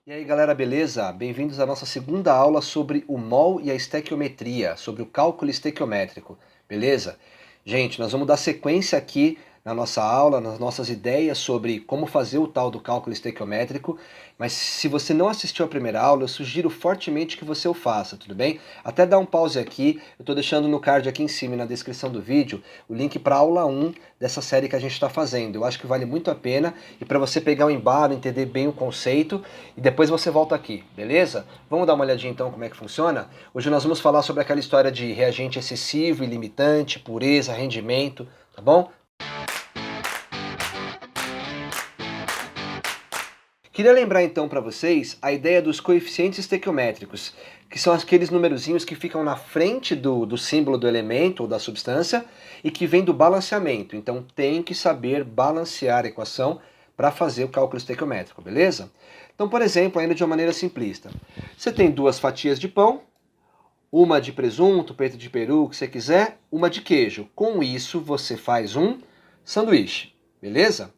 E aí galera, beleza? Bem-vindos à nossa segunda aula sobre o mol e a estequiometria, sobre o cálculo estequiométrico, beleza? Gente, nós vamos dar sequência aqui na nossa aula, nas nossas ideias sobre como fazer o tal do cálculo estequiométrico, mas se você não assistiu a primeira aula, eu sugiro fortemente que você o faça, tudo bem? Até dá um pause aqui, eu estou deixando no card aqui em cima e na descrição do vídeo o link para a aula 1 dessa série que a gente está fazendo. Eu acho que vale muito a pena e para você pegar o embalo, entender bem o conceito e depois você volta aqui, beleza? Vamos dar uma olhadinha então como é que funciona? Hoje nós vamos falar sobre aquela história de reagente excessivo, ilimitante, pureza, rendimento, tá bom? Queria lembrar então para vocês a ideia dos coeficientes estequiométricos, que são aqueles numerozinhos que ficam na frente do símbolo do elemento ou da substância e que vem do balanceamento. Então tem que saber balancear a equação para fazer o cálculo estequiométrico, beleza? Então, por exemplo, ainda de uma maneira simplista, você tem duas fatias de pão, uma de presunto, peito de peru, o que você quiser, uma de queijo. Com isso você faz um sanduíche, beleza?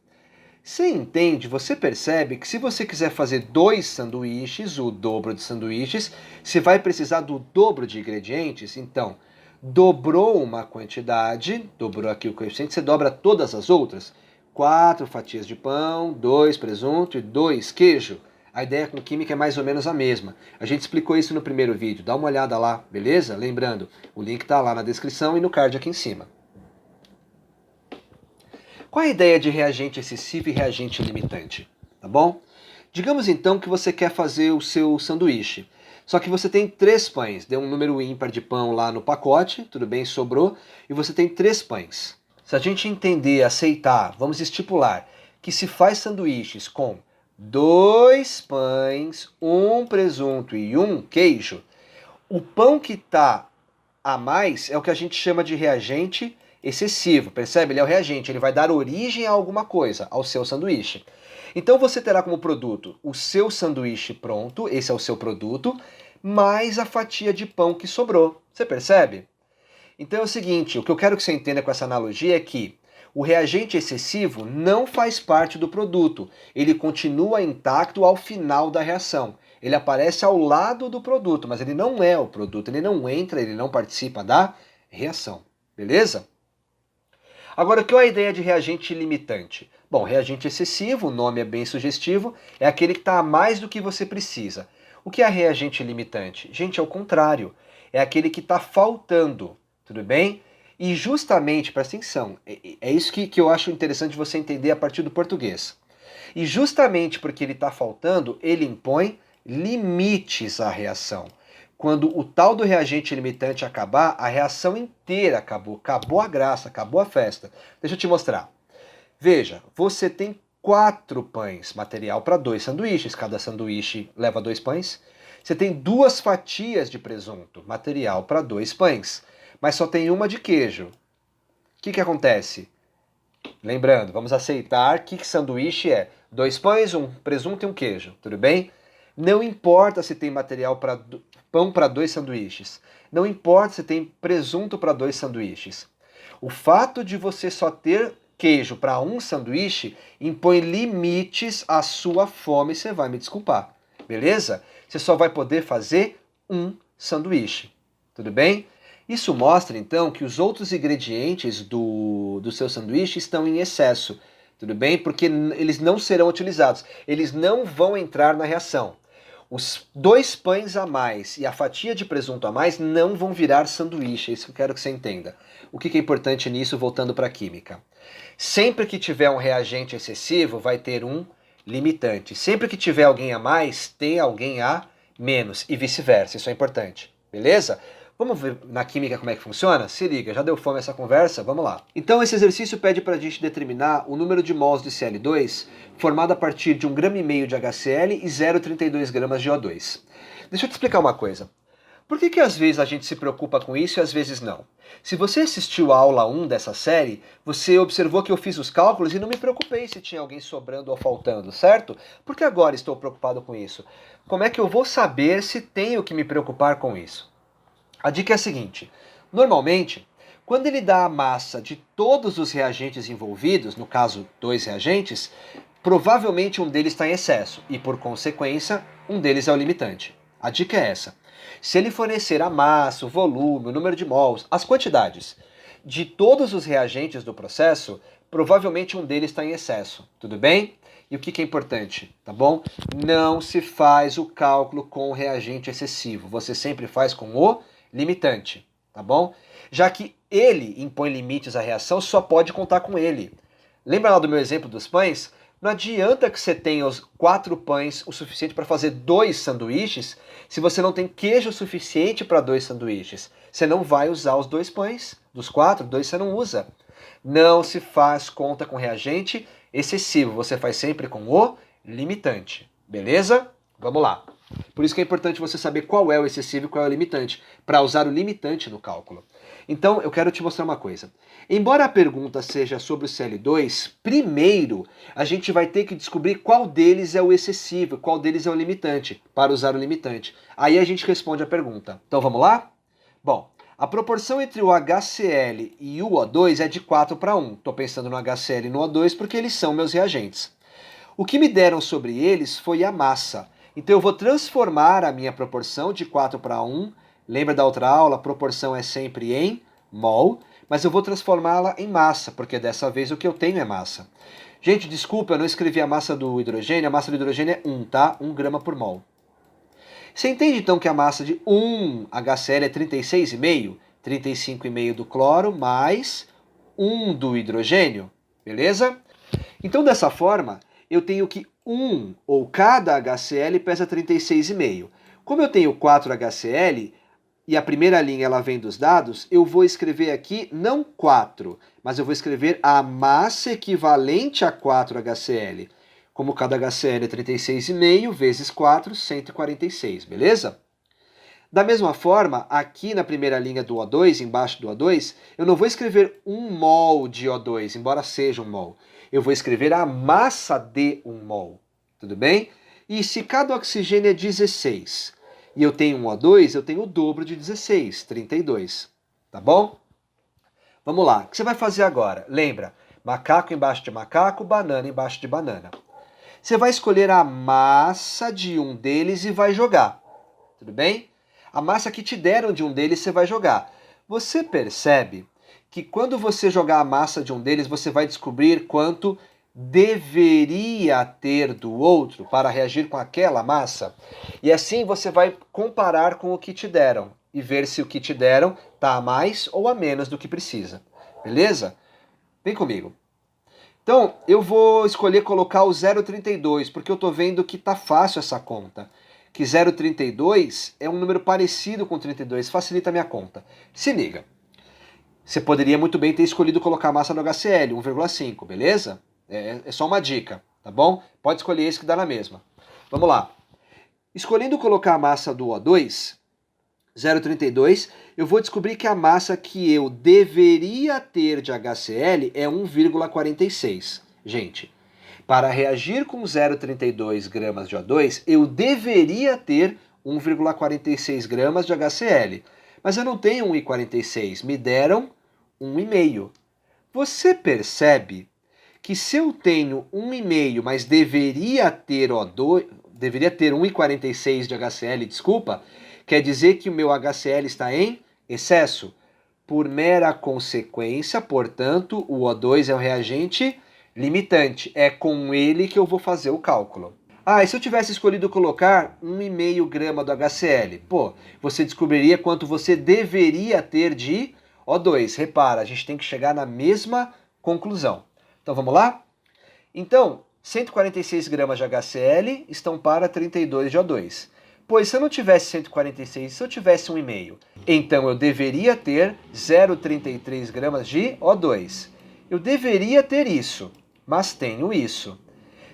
Você entende, você percebe que se você quiser fazer 2 sanduíches, o dobro de sanduíches, você vai precisar do dobro de ingredientes. Então, dobrou uma quantidade, dobrou aqui o coeficiente, você dobra todas as outras. 4 fatias de pão, 2 presunto e 2 queijo. A ideia com química é mais ou menos a mesma. A gente explicou isso no primeiro vídeo, dá uma olhada lá, beleza? Lembrando, o link está lá na descrição e no card aqui em cima. Qual é a ideia de reagente excessivo e reagente limitante? Tá bom? Digamos então que você quer fazer o seu sanduíche. Só que você tem 3 pães, deu um número ímpar de pão lá no pacote, tudo bem, sobrou, e você tem 3 pães. Se a gente entender, aceitar, vamos estipular que se faz sanduíches com 2 pães, 1 presunto e 1 queijo, o pão que está a mais é o que a gente chama de reagente excessivo, percebe? Ele é o reagente, ele vai dar origem a alguma coisa, ao seu sanduíche. Então você terá como produto o seu sanduíche pronto, esse é o seu produto, mais a fatia de pão que sobrou. Você percebe? Então é o seguinte, o que eu quero que você entenda com essa analogia é que o reagente excessivo não faz parte do produto, ele continua intacto ao final da reação. Ele aparece ao lado do produto, mas ele não é o produto, ele não entra, ele não participa da reação. Beleza? Agora, o que é a ideia de reagente limitante? Bom, reagente excessivo, o nome é bem sugestivo, é aquele que está a mais do que você precisa. O que é reagente limitante? Gente, é o contrário, é aquele que está faltando, tudo bem? E justamente, presta atenção, é isso que eu acho interessante você entender a partir do português. E justamente porque ele está faltando, ele impõe limites à reação. Quando o tal do reagente limitante acabar, a reação inteira acabou. Acabou a graça, acabou a festa. Deixa eu te mostrar. Veja, você tem 4 pães, material para 2 sanduíches. Cada sanduíche leva 2 pães. Você tem 2 fatias de presunto, material para 2 pães. Mas só tem uma de queijo. O que acontece? Lembrando, vamos aceitar que sanduíche é 2 pães, um presunto e um queijo, tudo bem? Não importa se tem material para pão para 2 sanduíches. Não importa se tem presunto para 2 sanduíches. O fato de você só ter queijo para um sanduíche impõe limites à sua fome, você vai me desculpar, beleza? Você só vai poder fazer um sanduíche, tudo bem? Isso mostra, então, que os outros ingredientes do seu sanduíche estão em excesso, tudo bem? Porque eles não serão utilizados, eles não vão entrar na reação. Os 2 pães a mais e a fatia de presunto a mais não vão virar sanduíche, é isso que eu quero que você entenda. O que é importante nisso, voltando para a química? Sempre que tiver um reagente excessivo, vai ter um limitante. Sempre que tiver alguém a mais, tem alguém a menos, e vice-versa, isso é importante, beleza? Vamos ver na química como é que funciona? Se liga, já deu fome essa conversa? Vamos lá. Então esse exercício pede para a gente determinar o número de mols de Cl2 formado a partir de 1,5 grama de HCl e 0,32 gramas de O2. Deixa eu te explicar uma coisa. Por que às vezes a gente se preocupa com isso e às vezes não? Se você assistiu a aula 1 dessa série, você observou que eu fiz os cálculos e não me preocupei se tinha alguém sobrando ou faltando, certo? Por que agora estou preocupado com isso? Como é que eu vou saber se tenho que me preocupar com isso? A dica é a seguinte, normalmente, quando ele dá a massa de todos os reagentes envolvidos, no caso 2 reagentes, provavelmente um deles está em excesso e, por consequência, um deles é o limitante. A dica é essa. Se ele fornecer a massa, o volume, o número de mols, as quantidades de todos os reagentes do processo, provavelmente um deles está em excesso, tudo bem? E o que é importante, tá bom? Não se faz o cálculo com o reagente excessivo, você sempre faz com o limitante, tá bom? Já que ele impõe limites à reação, só pode contar com ele. Lembra lá do meu exemplo dos pães? Não adianta que você tenha os 4 pães o suficiente para fazer 2 sanduíches se você não tem queijo suficiente para 2 sanduíches. Você não vai usar os 2 pães. Dos 4, 2 você não usa. Não se faz conta com reagente excessivo. Você faz sempre com o limitante. Beleza? Vamos lá. Por isso que é importante você saber qual é o excessivo e qual é o limitante, para usar o limitante no cálculo. Então, eu quero te mostrar uma coisa. Embora a pergunta seja sobre o Cl2, primeiro a gente vai ter que descobrir qual deles é o excessivo, qual deles é o limitante, para usar o limitante. Aí a gente responde a pergunta. Então, vamos lá? Bom, a proporção entre o HCl e o O2 é de 4:1. Estou pensando no HCl e no O2 porque eles são meus reagentes. O que me deram sobre eles foi a massa. Então eu vou transformar a minha proporção de 4:1. Lembra da outra aula? A proporção é sempre em mol, mas eu vou transformá-la em massa, porque dessa vez o que eu tenho é massa. Gente, desculpa, eu não escrevi a massa do hidrogênio. A massa do hidrogênio é 1, tá? 1 grama por mol. Você entende então que a massa de 1 HCl é 36,5? 35,5 do cloro mais 1 do hidrogênio, beleza? Então dessa forma, eu tenho que cada HCl pesa 36,5. Como eu tenho 4 HCl, e a primeira linha ela vem dos dados, eu vou escrever aqui não 4, mas eu vou escrever a massa equivalente a 4 HCl. Como cada HCl é 36,5 vezes 4, 146, beleza? Da mesma forma, aqui na primeira linha do O2, embaixo do O2, eu não vou escrever 1 mol de O2, embora seja 1 mol. Eu vou escrever a massa de 1 mol, tudo bem? E se cada oxigênio é 16 e eu tenho um O2, eu tenho o dobro de 16, 32, tá bom? Vamos lá, o que você vai fazer agora? Lembra, macaco embaixo de macaco, banana embaixo de banana. Você vai escolher a massa de um deles e vai jogar, tudo bem? A massa que te deram de um deles você vai jogar. Você percebe que quando você jogar a massa de um deles, você vai descobrir quanto deveria ter do outro para reagir com aquela massa? E assim você vai comparar com o que te deram e ver se o que te deram está a mais ou a menos do que precisa. Beleza? Vem comigo. Então, eu vou escolher colocar o 0,32, porque eu estou vendo que está fácil essa conta. Que 0,32 é um número parecido com 32, facilita a minha conta. Se liga. Você poderia muito bem ter escolhido colocar a massa no HCl, 1,5, beleza? É só uma dica, tá bom? Pode escolher esse que dá na mesma. Vamos lá. Escolhendo colocar a massa do O2, 0,32, eu vou descobrir que a massa que eu deveria ter de HCl é 1,46. Gente, para reagir com 0,32 gramas de O2, eu deveria ter 1,46 gramas de HCl. Mas eu não tenho 1,46, me deram 1,5. Você percebe que se eu tenho 1,5, mas deveria ter 1,46 de HCl, desculpa, quer dizer que o meu HCl está em excesso. Por mera consequência, portanto, o O2 é um reagente limitante. É com ele que eu vou fazer o cálculo. Ah, e se eu tivesse escolhido colocar 1,5 grama do HCl? Pô, você descobriria quanto você deveria ter de O2. Repara, a gente tem que chegar na mesma conclusão. Então vamos lá? Então, 146 gramas de HCl estão para 32 de O2. Pois se eu não tivesse 146, se eu tivesse 1,5, então eu deveria ter 0,33 gramas de O2. Eu deveria ter isso, mas tenho isso.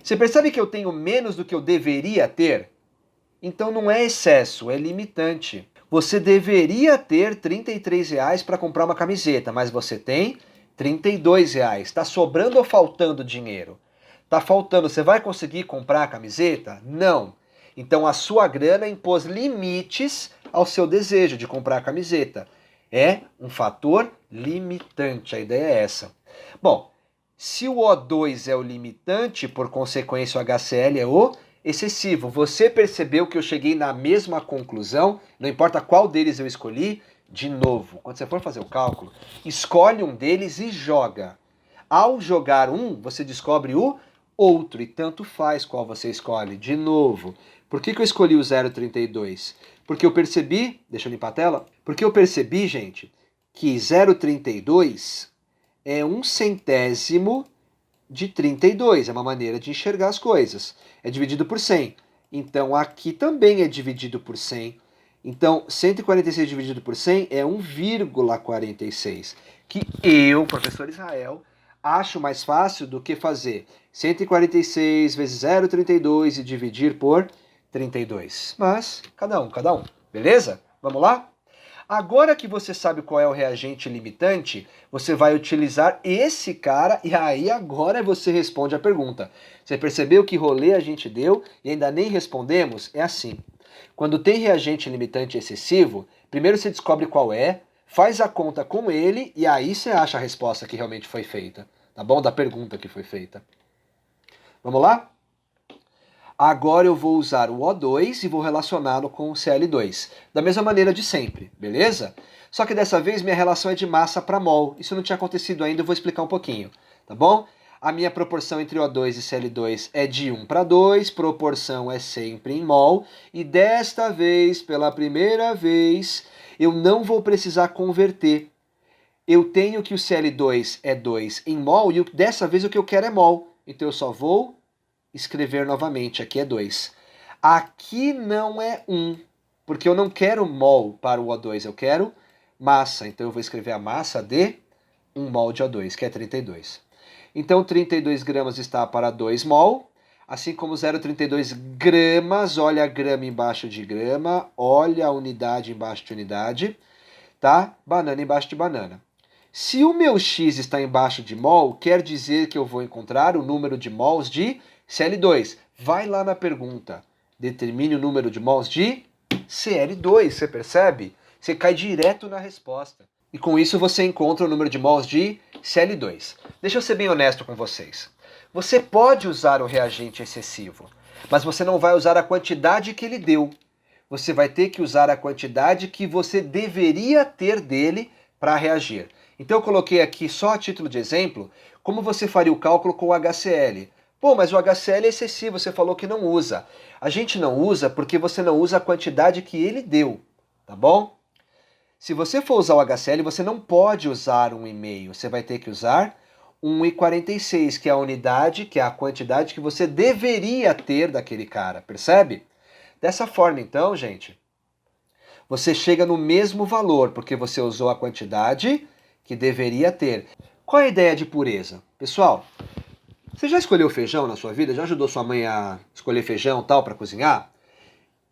Você percebe que eu tenho menos do que eu deveria ter? Então não é excesso, é limitante. Você deveria ter R$ 33 para comprar uma camiseta, mas você tem R$ 32. Está sobrando ou faltando dinheiro? Está faltando, você vai conseguir comprar a camiseta? Não. Então a sua grana impôs limites ao seu desejo de comprar a camiseta. É um fator limitante, a ideia é essa. Bom, se o O2 é o limitante, por consequência o HCl é o excessivo. Você percebeu que eu cheguei na mesma conclusão, não importa qual deles eu escolhi, de novo, quando você for fazer o cálculo, escolhe um deles e joga. Ao jogar um, você descobre o outro, e tanto faz qual você escolhe. De novo, por que eu escolhi o 0,32? Porque eu percebi, deixa eu limpar a tela, porque eu percebi, gente, que 0,32 é 1/100º de 32, é uma maneira de enxergar as coisas. É dividido por 100. Então aqui também é dividido por 100. Então 146 dividido por 100 é 1,46. Que eu, professor Israel, acho mais fácil do que fazer 146 vezes 0,32 e dividir por 32. Mas cada um. Beleza? Vamos lá? Agora que você sabe qual é o reagente limitante, você vai utilizar esse cara e aí agora você responde a pergunta. Você percebeu que rolê a gente deu e ainda nem respondemos? É assim. Quando tem reagente limitante excessivo, primeiro você descobre qual é, faz a conta com ele e aí você acha a resposta que realmente foi feita. Tá bom? Da pergunta que foi feita. Vamos lá? Agora eu vou usar o O2 e vou relacioná-lo com o Cl2. Da mesma maneira de sempre, beleza? Só que dessa vez minha relação é de massa para mol. Isso não tinha acontecido ainda, eu vou explicar um pouquinho, tá bom? A minha proporção entre O2 e Cl2 é de 1:2, proporção é sempre em mol. E desta vez, pela primeira vez, eu não vou precisar converter. Eu tenho que o Cl2 é 2 em mol e dessa vez o que eu quero é mol. Então eu só vou escrever novamente, aqui é 2. Aqui não é 1, porque eu não quero mol para o O2, eu quero massa. Então eu vou escrever a massa de 1 mol de O2, que é 32. Então 32 gramas está para 2 mol, assim como 0,32 gramas, olha a grama embaixo de grama, olha a unidade embaixo de unidade, tá? Banana embaixo de banana. Se o meu X está embaixo de mol, quer dizer que eu vou encontrar o número de mols de Cl2. Vai lá na pergunta. Determine o número de mols de Cl2, você percebe? Você cai direto na resposta. E com isso você encontra o número de mols de Cl2. Deixa eu ser bem honesto com vocês. Você pode usar o reagente excessivo, mas você não vai usar a quantidade que ele deu. Você vai ter que usar a quantidade que você deveria ter dele para reagir. Então eu coloquei aqui só a título de exemplo, como você faria o cálculo com o HCl. Pô, mas o HCl é excessivo, você falou que não usa. A gente não usa porque você não usa a quantidade que ele deu, tá bom? Se você for usar o HCl, você não pode usar 1,5, você vai ter que usar 1,46, que é a unidade, que é a quantidade que você deveria ter daquele cara, percebe? Dessa forma, então, gente, você chega no mesmo valor, porque você usou a quantidade que deveria ter. Qual é a ideia de pureza? Pessoal, você já escolheu feijão na sua vida? Já ajudou sua mãe a escolher feijão e tal para cozinhar?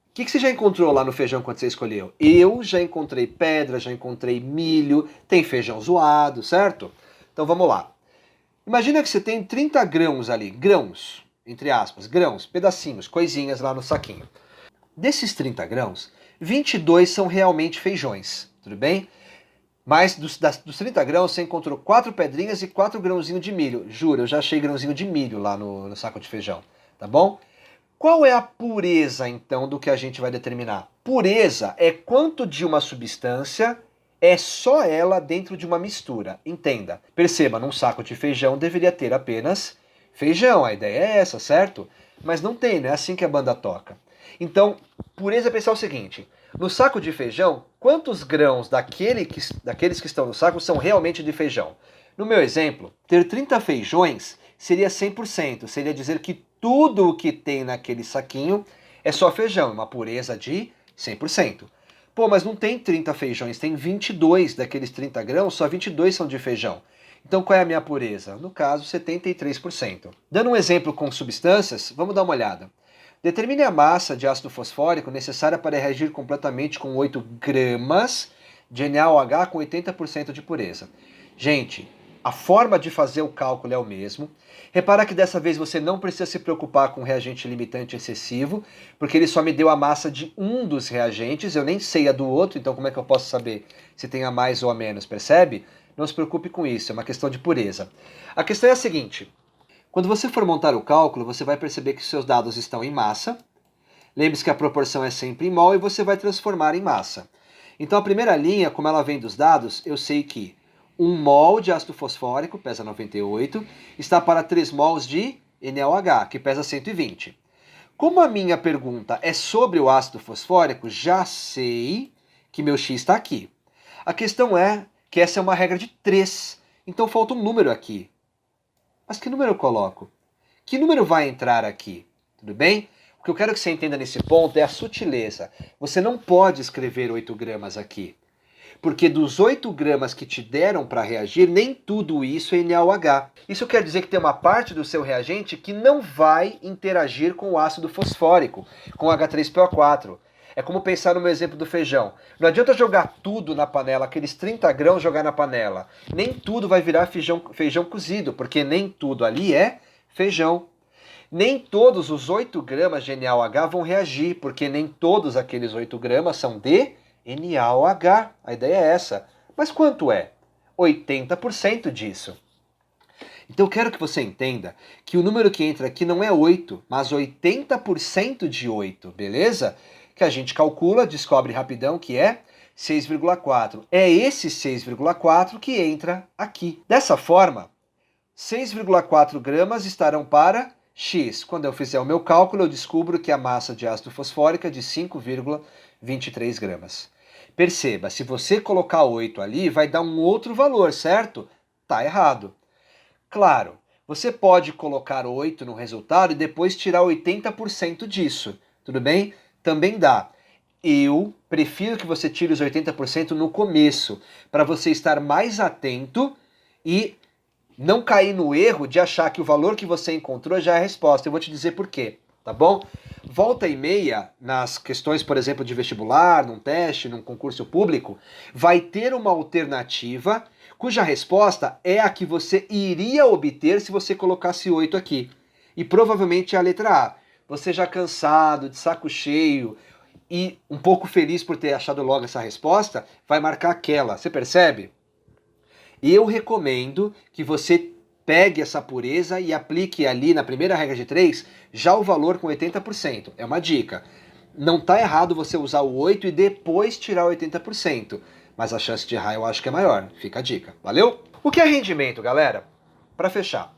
O que você já encontrou lá no feijão quando você escolheu? Eu já encontrei pedra, já encontrei milho, tem feijão zoado, certo? Então vamos lá. Imagina que você tem 30 grãos ali, grãos, entre aspas, grãos, pedacinhos, coisinhas lá no saquinho. Desses 30 grãos, 22 são realmente feijões, tudo bem? Mas dos 30 grãos você encontrou 4 pedrinhas e 4 grãozinhos de milho. Juro, eu já achei grãozinho de milho lá no saco de feijão, tá bom? Qual é a pureza, então, do que a gente vai determinar? Pureza é quanto de uma substância é só ela dentro de uma mistura. Entenda. Perceba, num saco de feijão deveria ter apenas feijão. A ideia é essa, certo? Mas não tem, não é assim que a banda toca. Então, pureza é pensar o seguinte. No saco de feijão, quantos grãos daqueles que estão no saco são realmente de feijão? No meu exemplo, ter 30 feijões seria 100%. Seria dizer que tudo o que tem naquele saquinho é só feijão, uma pureza de 100%. Pô, mas não tem 30 feijões, tem 22 daqueles 30 grãos, só 22 são de feijão. Então qual é a minha pureza? No caso, 73%. Dando um exemplo com substâncias, vamos dar uma olhada. Determine a massa de ácido fosfórico necessária para reagir completamente com 8 gramas de NaOH com 80% de pureza. Gente, a forma de fazer o cálculo é o mesmo. Repara que dessa vez você não precisa se preocupar com reagente limitante excessivo, porque ele só me deu a massa de um dos reagentes, eu nem sei a do outro, então como é que eu posso saber se tem a mais ou a menos, percebe? Não se preocupe com isso, é uma questão de pureza. A questão é a seguinte, Quando você for montar o cálculo, você vai perceber que os seus dados estão em massa. Lembre-se que a proporção é sempre em mol e você vai transformar em massa. Então a primeira linha, como ela vem dos dados, eu sei que 1 mol de ácido fosfórico, pesa 98, está para 3 mols de NaOH, que pesa 120. Como a minha pergunta é sobre o ácido fosfórico, já sei que meu X está aqui. A questão é que essa é uma regra de 3, então falta um número aqui. Mas que número eu coloco? Que número vai entrar aqui? Tudo bem? O que eu quero que você entenda nesse ponto é a sutileza. Você não pode escrever 8 gramas aqui. Porque dos 8 gramas que te deram para reagir, nem tudo isso é NaOH. Isso quer dizer que tem uma parte do seu reagente que não vai interagir com o ácido fosfórico, com H3PO4. É como pensar no meu exemplo do feijão. Não adianta jogar tudo na panela, aqueles 30 grãos jogar na panela. Nem tudo vai virar feijão cozido, porque nem tudo ali é feijão. Nem todos os 8 gramas de NaOH vão reagir, porque nem todos aqueles 8 gramas são de NaOH. A ideia é essa. Mas quanto é? 80% disso. Então eu quero que você entenda que o número que entra aqui não é 8, mas 80% de 8, beleza? Que a gente calcula, descobre rapidão que é 6,4. É esse 6,4 que entra aqui. Dessa forma, 6,4 gramas estarão para X. Quando eu fizer o meu cálculo, eu descubro que a massa de ácido fosfórico é de 5,23 gramas. Perceba, se você colocar 8 ali, vai dar um outro valor, certo? Tá errado. Claro, você pode colocar 8 no resultado e depois tirar 80% disso. Tudo bem? Também dá. Eu prefiro que você tire os 80% no começo, para você estar mais atento e não cair no erro de achar que o valor que você encontrou já é a resposta. Eu vou te dizer por quê, tá bom? Volta e meia, nas questões, por exemplo, de vestibular, num teste, num concurso público, vai ter uma alternativa cuja resposta é a que você iria obter se você colocasse 8 aqui. E provavelmente é a letra A. Você já cansado, de saco cheio e um pouco feliz por ter achado logo essa resposta, vai marcar aquela. Você percebe? Eu recomendo que você pegue essa pureza e aplique ali na primeira regra de 3 já o valor com 80%. É uma dica. Não está errado você usar o 8 e depois tirar 80%, mas a chance de errar eu acho que é maior. Fica a dica. Valeu? O que é rendimento, galera? Para fechar.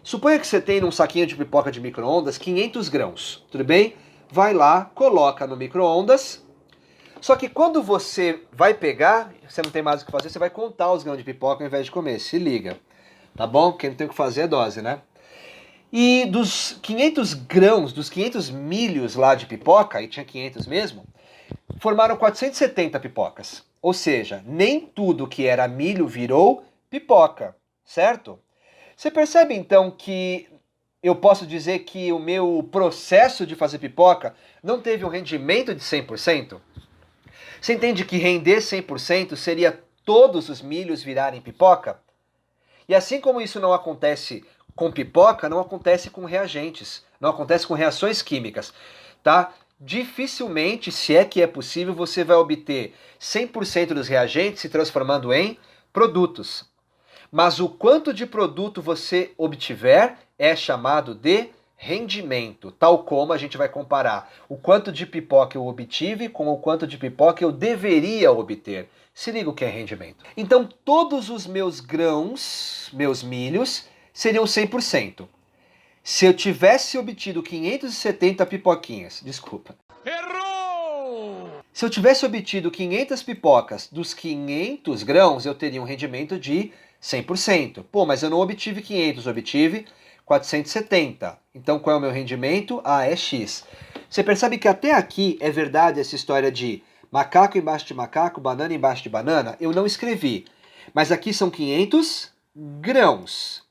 Suponha que você tem num saquinho de pipoca de micro-ondas 500 grãos. Tudo bem? Vai lá, coloca no micro-ondas. Só que quando você vai pegar, você não tem mais o que fazer, você vai contar os grãos de pipoca ao invés de comer. Se liga, tá bom? Quem não tem o que fazer é dose, né? E dos 500 grãos, dos 500 milhos lá de pipoca, e tinha 500 mesmo, formaram 470 pipocas. Ou seja, nem tudo que era milho virou pipoca, certo? Você percebe então que eu posso dizer que o meu processo de fazer pipoca não teve um rendimento de 100%? Você entende que render 100% seria todos os milhos virarem pipoca? E assim como isso não acontece com pipoca, não acontece com reagentes, não acontece com reações químicas, tá? Dificilmente, se é que é possível, você vai obter 100% dos reagentes se transformando em produtos. Mas o quanto de produto você obtiver é chamado de rendimento, tal como a gente vai comparar o quanto de pipoca eu obtive com o quanto de pipoca eu deveria obter. Se liga o que é rendimento. Então todos os meus grãos, meus milhos, seriam 100%. Se eu tivesse obtido 570 pipoquinhas, desculpa. Errou! Se eu tivesse obtido 500 pipocas dos 500 grãos, eu teria um rendimento de 100%. Pô, mas eu não obtive 500, obtive 470. Então qual é o meu rendimento? Ah, é X. Você percebe que até aqui é verdade essa história de macaco embaixo de macaco, banana embaixo de banana? Eu não escrevi. Mas aqui são 500 grãos.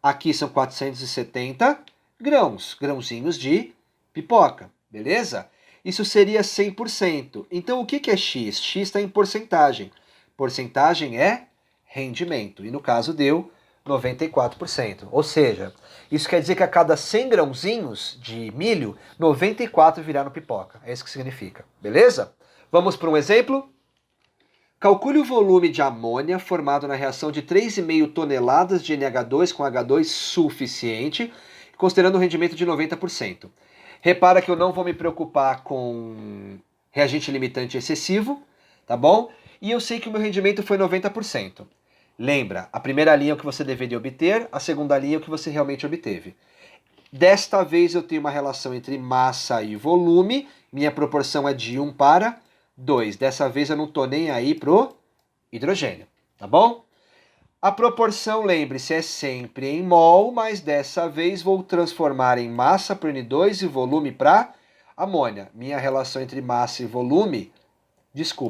Aqui são 470 grãos, grãozinhos de pipoca, beleza? Isso seria 100%. Então o que é X? X está em porcentagem. Porcentagem é rendimento. E no caso deu 94%. Ou seja, isso quer dizer que a cada 100 grãozinhos de milho, 94 viraram pipoca. É isso que significa. Beleza? Vamos para um exemplo? Calcule o volume de amônia formado na reação de 3,5 toneladas de NH2 com H2 suficiente, considerando um rendimento de 90%. Repara que eu não vou me preocupar com reagente limitante excessivo, tá bom? E eu sei que o meu rendimento foi 90%. Lembra, a primeira linha é o que você deveria obter, a segunda linha é o que você realmente obteve. Desta vez eu tenho uma relação entre massa e volume, minha proporção é de 1 para 2. Dessa vez eu não estou nem aí pro hidrogênio, tá bom? A proporção, lembre-se, é sempre em mol, mas dessa vez vou transformar em massa para N2 e volume para amônia. Minha relação entre massa e volume,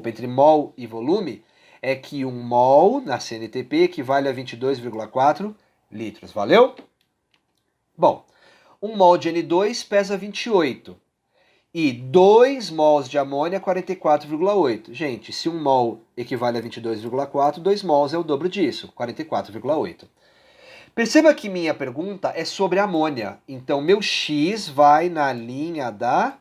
entre mol e volume, é que 1 mol na CNTP equivale a 22,4 litros. Valeu? Bom, 1 mol de N2 pesa 28. E 2 mols de amônia, 44,8. Gente, se 1 mol equivale a 22,4, 2 mols é o dobro disso, 44,8. Perceba que minha pergunta é sobre amônia. Então, meu X vai na linha da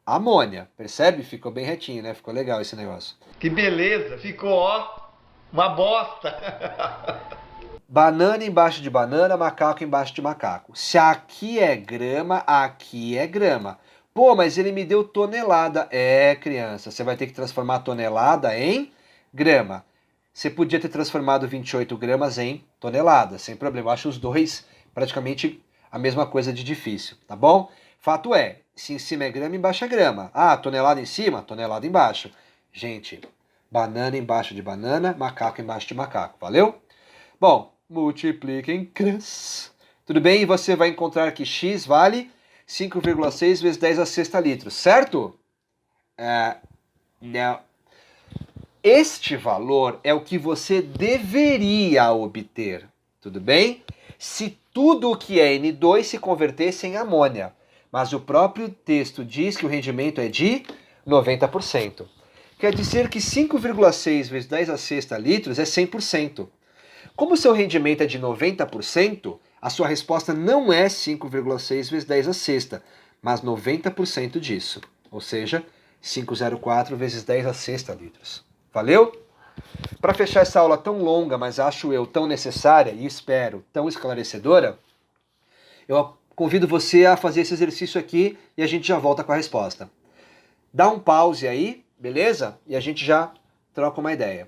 amônia. Percebe? Ficou bem retinho, né? Ficou legal esse negócio. Que beleza! Ficou, ó, uma bosta! Banana embaixo de banana, macaco embaixo de macaco. Se aqui é grama, aqui é grama. Pô, mas ele me deu tonelada. É, criança, você vai ter que transformar a tonelada em grama. Você podia ter transformado 28 gramas em tonelada, sem problema. Eu acho os dois praticamente a mesma coisa de difícil, tá bom? Fato é, se em cima é grama, embaixo é grama. Ah, tonelada em cima, tonelada embaixo. Gente, banana embaixo de banana, macaco embaixo de macaco, valeu? Bom, multipliquem crãs. Tudo bem? E você vai encontrar que x vale 5,6 vezes 10 a sexta litros, certo? Não. Este valor é o que você deveria obter, tudo bem? Se tudo o que é N2 se convertesse em amônia. Mas o próprio texto diz que o rendimento é de 90%. Quer dizer que 5,6 vezes 10 a sexta litros é 100%. Como o seu rendimento é de 90%, a sua resposta não é 5,6 vezes 10 a sexta, mas 90% disso. Ou seja, 504 vezes 10 a sexta litros. Valeu? Para fechar essa aula tão longa, mas acho eu tão necessária e espero tão esclarecedora, eu convido você a fazer esse exercício aqui e a gente já volta com a resposta. Dá um pause aí, beleza? E a gente já troca uma ideia.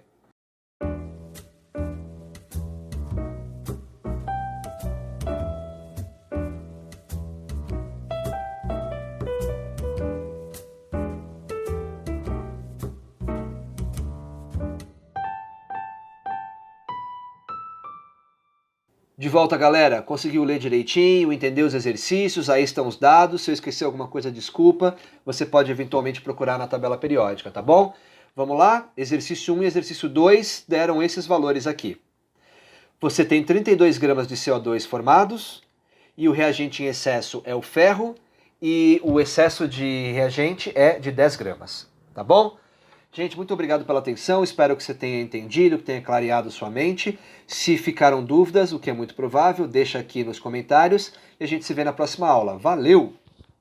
De volta, galera. Conseguiu ler direitinho, entender os exercícios, aí estão os dados. Se eu esquecer alguma coisa, desculpa. Você pode eventualmente procurar na tabela periódica, tá bom? Vamos lá? Exercício 1 e exercício 2 deram esses valores aqui. Você tem 32 gramas de CO2 formados, e o reagente em excesso é o ferro, e o excesso de reagente é de 10 gramas, tá bom? Gente, muito obrigado pela atenção, espero que você tenha entendido, que tenha clareado sua mente. Se ficaram dúvidas, o que é muito provável, deixa aqui nos comentários e a gente se vê na próxima aula. Valeu!